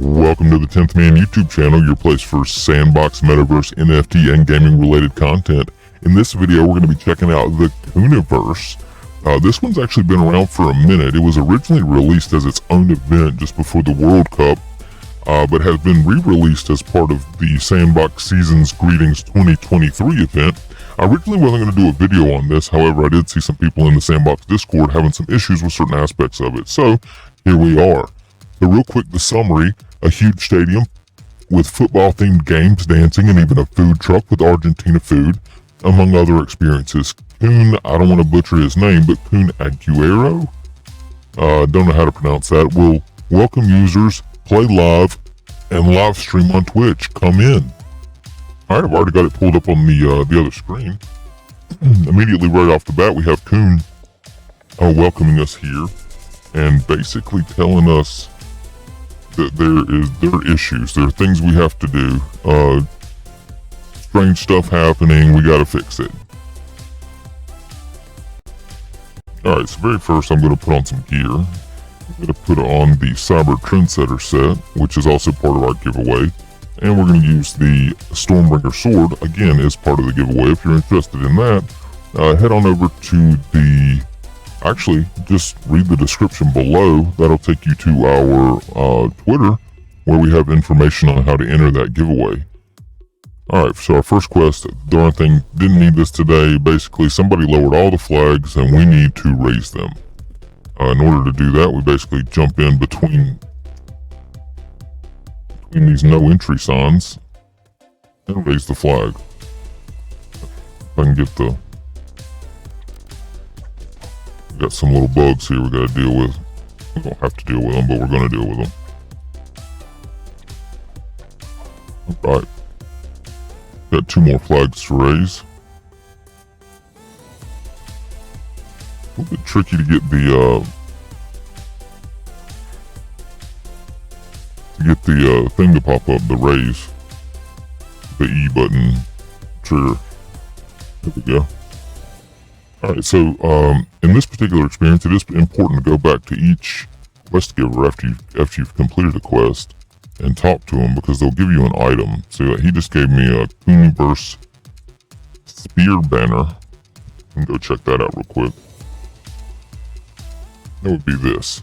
Welcome to the 10th Man YouTube channel, your place for Sandbox, Metaverse, NFT, and gaming-related content. In this video, we're going to be checking out the Kuniverse. This one's actually been around for a minute. It was originally released as its own event just before the World Cup, but has been re-released as part of the Sandbox Seasons Greetings 2023 event. I originally wasn't going to do a video on this, however, I did see some people in the Sandbox Discord having some issues with certain aspects of it, so here we are. So real quick, the summary: a huge stadium with football-themed games, dancing, and even a food truck with Argentina food, among other experiences. Kun, I don't want to butcher his name, but Kun Aguero, don't know how to pronounce that, will welcome users, play live, and live stream on Twitch. Come in. All right, I've already got it pulled up on the other screen. Immediately right off the bat, we have Kun welcoming us here and basically telling us that there are issues, there are things we have to do, strange stuff happening, we gotta fix it. Alright, so very first I'm gonna put on some gear. I'm gonna put on the Cyber Trendsetter set, which is also part of our giveaway. And we're gonna use the Stormbringer sword, again, as part of the giveaway. If you're interested in that, head on over to the... Actually, just read the description below. That'll take you to our Twitter, where we have information on how to enter that giveaway. Alright, so our first quest, darn thing, didn't need this today. Basically, somebody lowered all the flags, and we need to raise them. In order to do that, we basically jump in between these no entry signs and raise the flag. If I can get the... Got some little bugs here we gotta deal with. We don't have to deal with them, but we're gonna deal with them. Alright. Got 2 more flags to raise. A little bit tricky to get the thing to pop up, the raise. The E button trigger. There we go. Alright, so in this particular experience, it is important to go back to each quest giver after you've completed a quest and talk to them, because they'll give you an item. So he just gave me a Kuniverse spear banner. I can go check that out real quick. That would be this.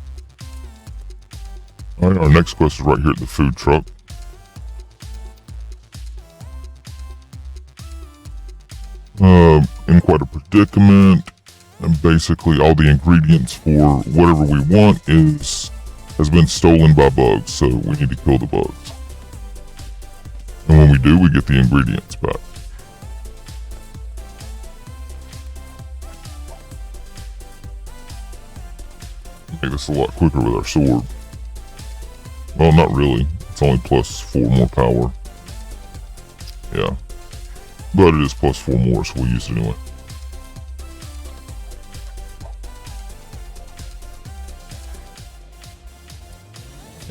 Alright, our next quest is right here at the food truck. In quite a predicament, and basically all the ingredients for whatever we want has been stolen by bugs, so we need to kill the bugs. And when we do, we get the ingredients back. Make this a lot quicker with our sword. Well, not really. It's only plus 4 more power. Yeah. But it is plus 4 more, so we'll use it anyway.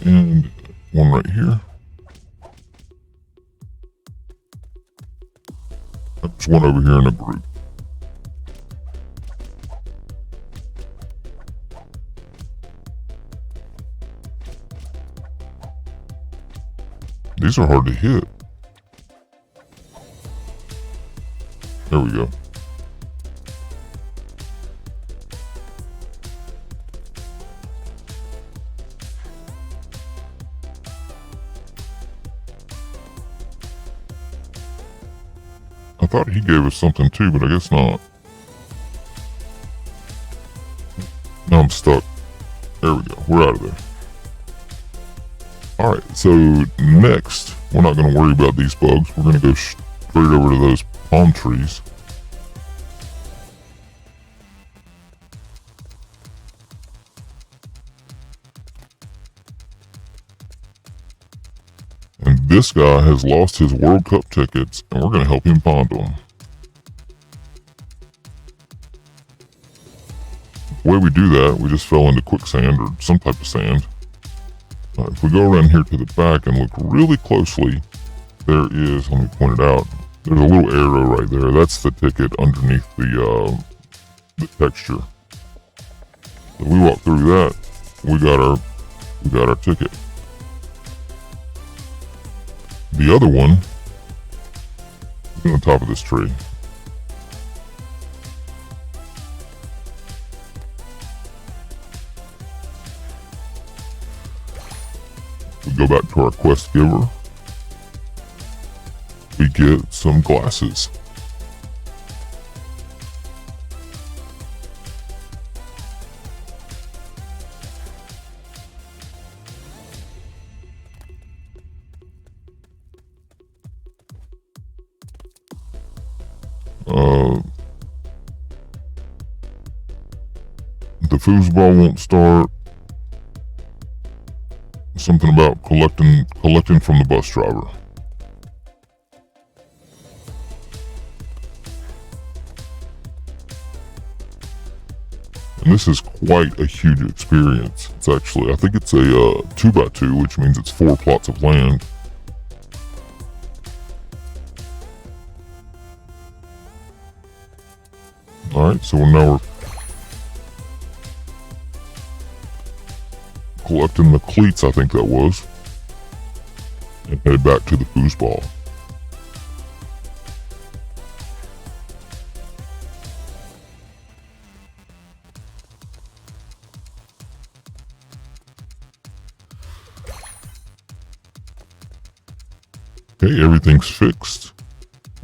And one right here. There's one over here in a group. These are hard to hit. There we go. I thought he gave us something too, but I guess not. Now I'm stuck. There we go. We're out of there. Alright, so next, we're not going to worry about these bugs. We're going to go straight over to those palm trees. And this guy has lost his World Cup tickets, and we're going to help him find them. The way we do that, we just fell into quicksand or some type of sand. If we go around here to the back and look really closely, there is, let me point it out, there's a little arrow right there. That's the ticket underneath the texture. If we walk through that, we got our ticket. The other one is on top of this tree. We go back to our quest giver. We get some glasses. The foosball won't start. Something about collecting from the bus driver. And this is quite a huge experience. It's actually, I think it's a 2x2, which means it's 4 plots of land. Alright, so now we're collecting the cleats, I think that was, and head back to the foosball. Okay, everything's fixed.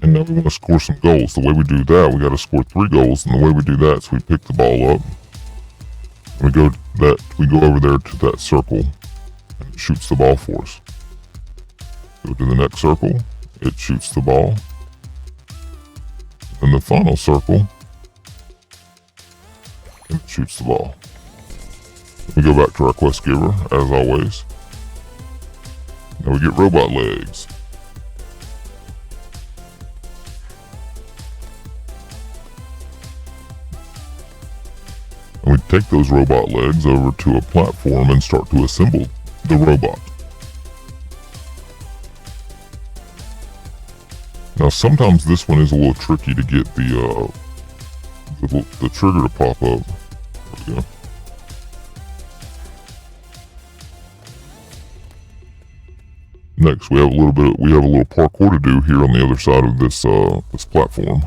And now we want to score some goals. The way we do that, we got to score 3 goals, and the way we do that is we pick the ball up. We go over there to that circle, and it shoots the ball for us. Go to the next circle, it shoots the ball. And the final circle, it shoots the ball. We go back to our quest giver, as always. Now we get robot legs. And we take those robot legs over to a platform and start to assemble the robot. Now sometimes this one is a little tricky to get the trigger to pop up. There we go. Next, we have a little parkour to do here on the other side of this this platform.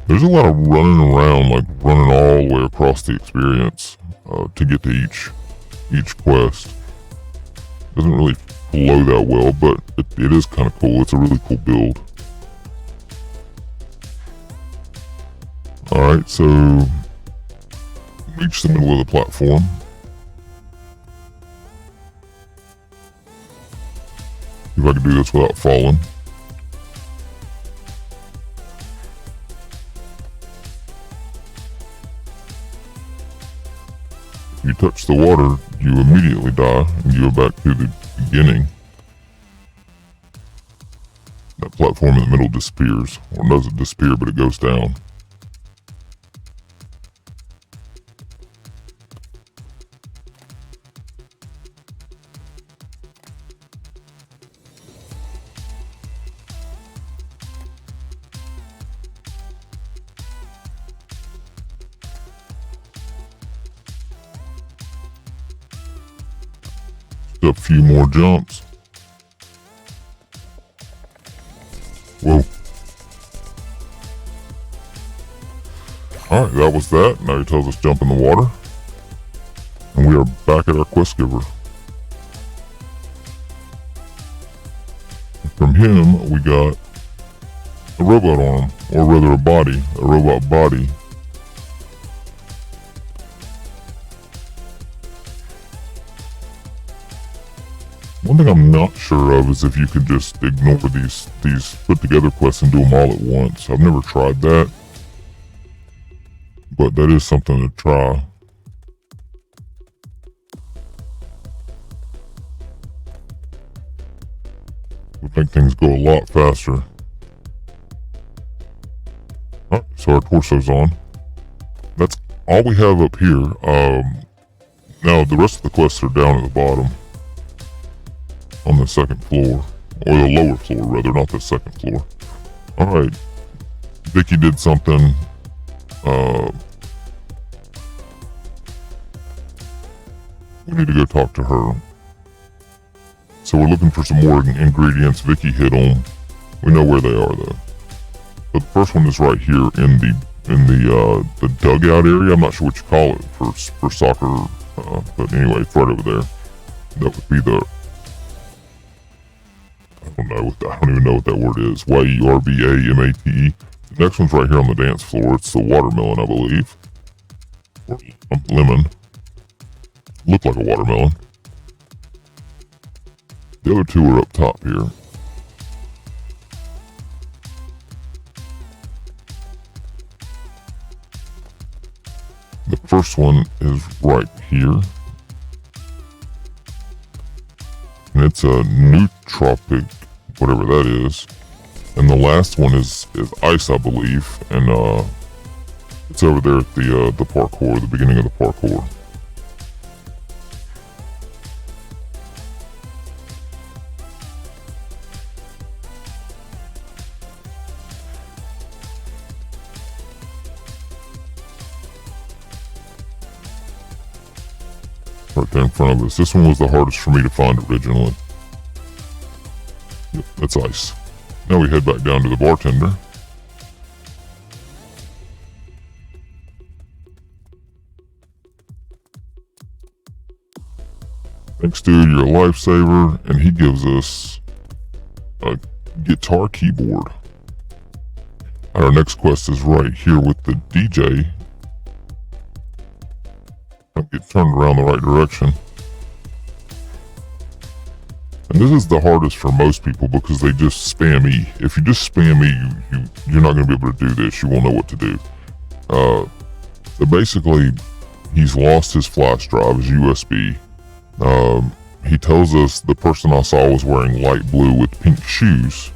There's a lot of running around, like running all the way across the experience to get to each quest. Doesn't really flow that well, but it is kind of cool. It's a really cool build. Alright, so reach the middle of the platform. See if I can do this without falling. If you touch the water, you immediately die and you go back to the beginning. That platform in the middle disappears, or doesn't disappear, but it goes down. A few more jumps. Whoa. Alright, that was that. Now he tells us jump in the water. And we are back at our quest giver. From him, we got a robot arm, or rather a robot body. One thing I'm not sure of is if you could just ignore these put together quests and do them all at once. I've never tried that, but that is something to try. Would make things go a lot faster. Alright, so our torso's on. That's all we have up here. Now the rest of the quests are down at the bottom. On the second floor, or the lower floor rather, not the second floor. Alright, Vicky did something We need to go talk to her. So we're looking for some more ingredients. Vicky hit them. We know where they are though. But the first one is right here in the dugout area. I'm not sure what you call it for soccer, but anyway, it's right over there. That would be the, I don't even know what that word is. YERBAMATE. The next one's right here on the dance floor. It's the watermelon, I believe. Or lemon. Look like a watermelon. The other two are up top here. The first one is right here. And it's a nootropic, whatever that is. And the last one is ice, I believe. And it's over there at the parkour, the beginning of the parkour. Right there in front of us. This one was the hardest for me to find originally. Yep, that's ice. Now we head back down to the bartender. Thanks, dude, you're a lifesaver. And he gives us a guitar keyboard. Our next quest is right here with the DJ. I'll get turned around the right direction. And this is the hardest for most people because they just spam E. If you just spam E, you're not going to be able to do this. You won't know what to do. So basically, he's lost his flash drive, his USB. He tells us the person I saw was wearing light blue with pink shoes.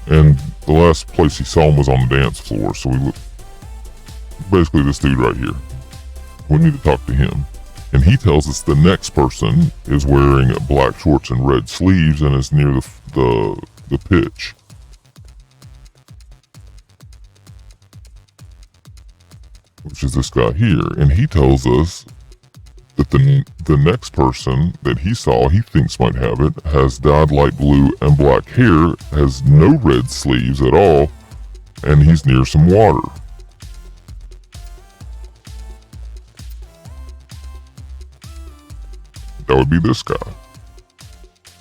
And the last place he saw him was on the dance floor. So we look, basically this dude right here. We need to talk to him. And he tells us the next person is wearing black shorts and red sleeves and is near the pitch. Which is this guy here. And he tells us that the next person that he saw, he thinks might have it, has dyed light blue and black hair, has no red sleeves at all, and he's near some water. That would be this guy.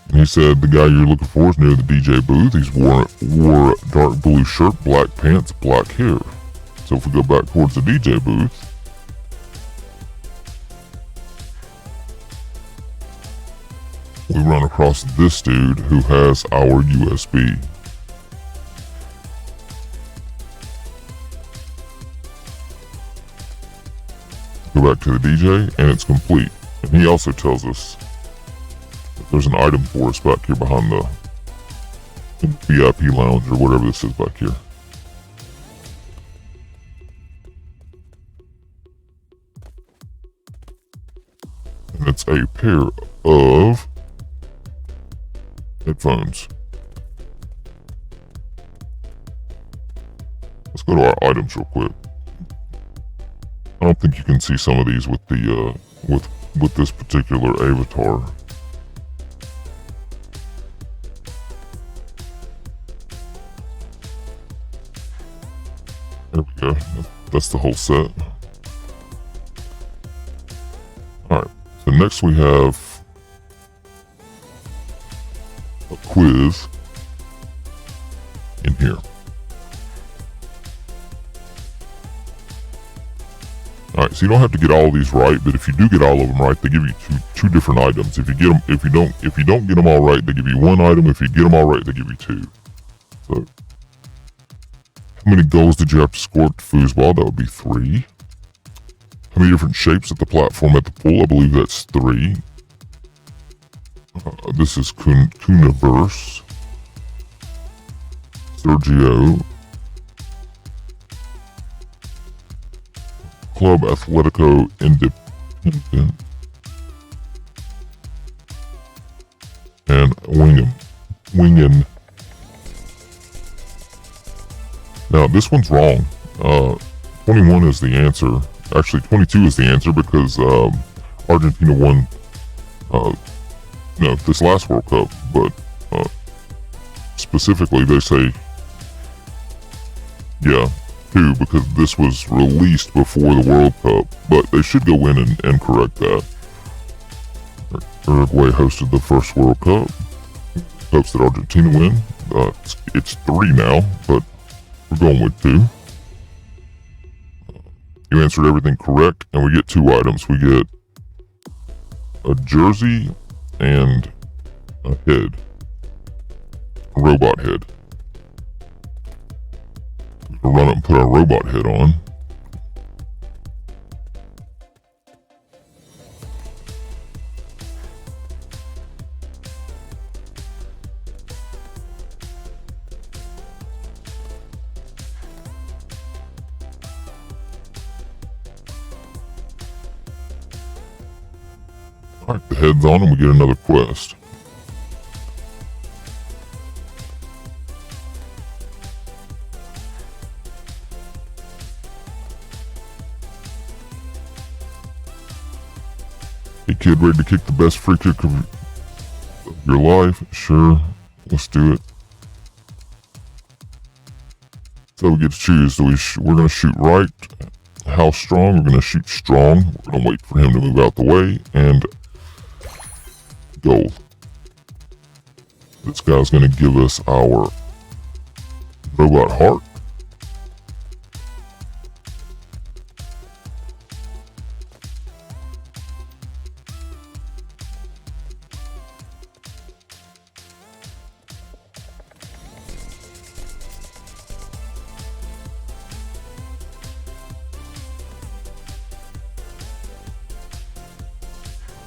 And he said the guy you're looking for is near the DJ booth. He's wore a dark blue shirt, black pants, black hair. So if we go back towards the DJ booth, we run across this dude who has our USB. Go back to the DJ and it's complete. And he also tells us that there's an item for us back here behind the VIP lounge or whatever this is back here. And it's a pair of headphones. Let's go to our items real quick. I don't think you can see some of these with the with this particular avatar. There we go. That's the whole set. Alright, so next we have a quiz in here. Alright, so you don't have to get all of these right, but if you do get all of them right, they give you two different items. If you don't get them all right, they give you one item. If you get them all right, they give you two. So, how many goals did you have to score at the foosball? That would be 3. How many different shapes at the platform at the pool? I believe that's 3. This is Kuniverse. Sergio. Club Atletico Independent. And Wingen. Now, this one's wrong. 21 is the answer. Actually, 22 is the answer because Argentina won, this last World Cup, but specifically they say, yeah, 2, because this was released before the World Cup, but they should go in and correct that. Uruguay hosted the first World Cup. Hopes that Argentina win. It's 3 now, but we're going with 2. You answered everything correct, and we get 2 items. We get a jersey and a head. A robot head. We'll run up and put our robot head on. Alright, the head's on and we get another quest. Hey kid, ready to kick the best free kick of your life? Sure, let's do it. So we get to choose. We're going to shoot right. How strong? We're going to shoot strong. We're going to wait for him to move out the way. And goal. This guy's going to give us our robot heart.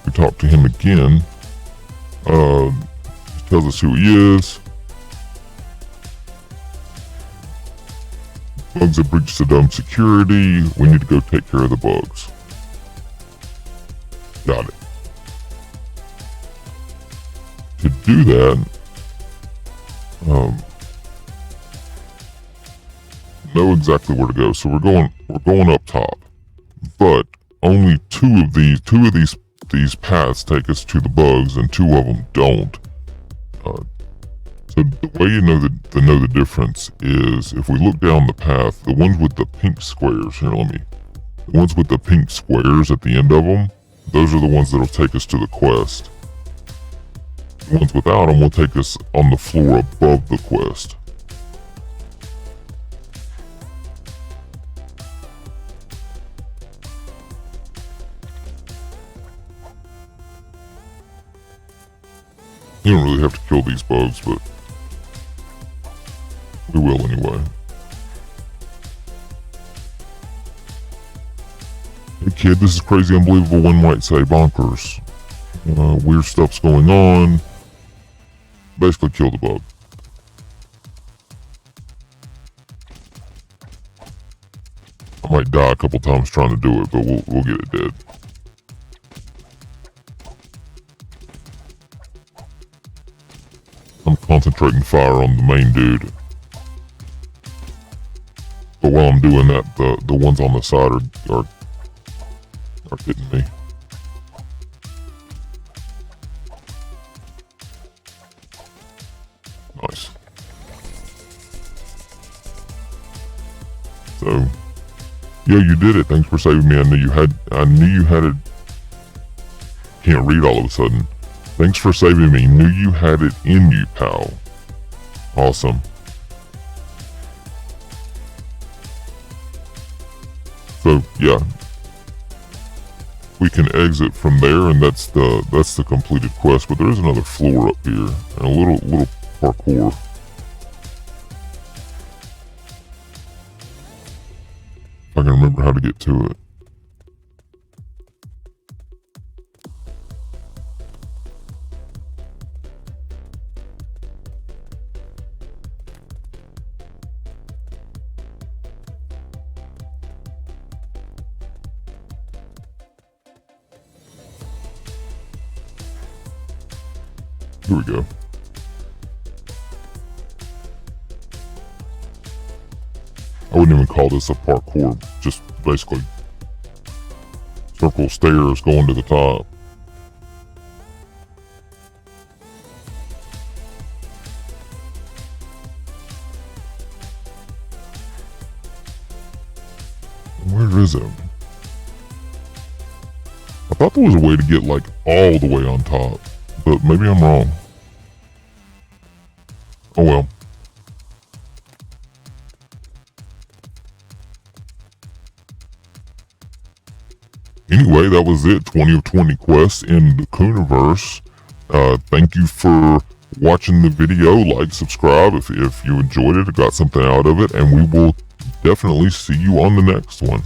We talk to him again. He tells us who he is. Bugs have breached the dome security. We need to go take care of the bugs. Got it. To do that, know exactly where to go. So we're going up top, but only two of these paths take us to the bugs, and 2 of them don't. So the way you know the difference is if we look down the path, the ones with the pink squares. Here, the ones with the pink squares at the end of them, those are the ones that'll take us to the quest. The ones without them will take us on the floor above the quest. You don't really have to kill these bugs, but we will anyway. Hey kid, this is crazy, unbelievable, one might say bonkers. Weird stuff's going on. Basically kill the bug. I might die a couple times trying to do it, but we'll get it dead. I'm concentrating fire on the main dude. But while I'm doing that, the ones on the side are hitting me. Nice. So, yeah, you did it. Thanks for saving me. I knew you had it. Can't read all of a sudden. Thanks for saving me. Knew you had it in you, pal. Awesome. So yeah, we can exit from there, and that's the completed quest. But there is another floor up here, and a little parkour. If I can remember how to get to it. Here we go. I wouldn't even call this a parkour, just basically circle stairs going to the top. Where is it? I thought there was a way to get like all the way on top, but maybe I'm wrong. Oh well. Anyway, that was it. 20 of 20 quests in the Kuniverse. Thank you for watching the video. Like, subscribe if you enjoyed it or got something out of it, and we will definitely see you on the next one.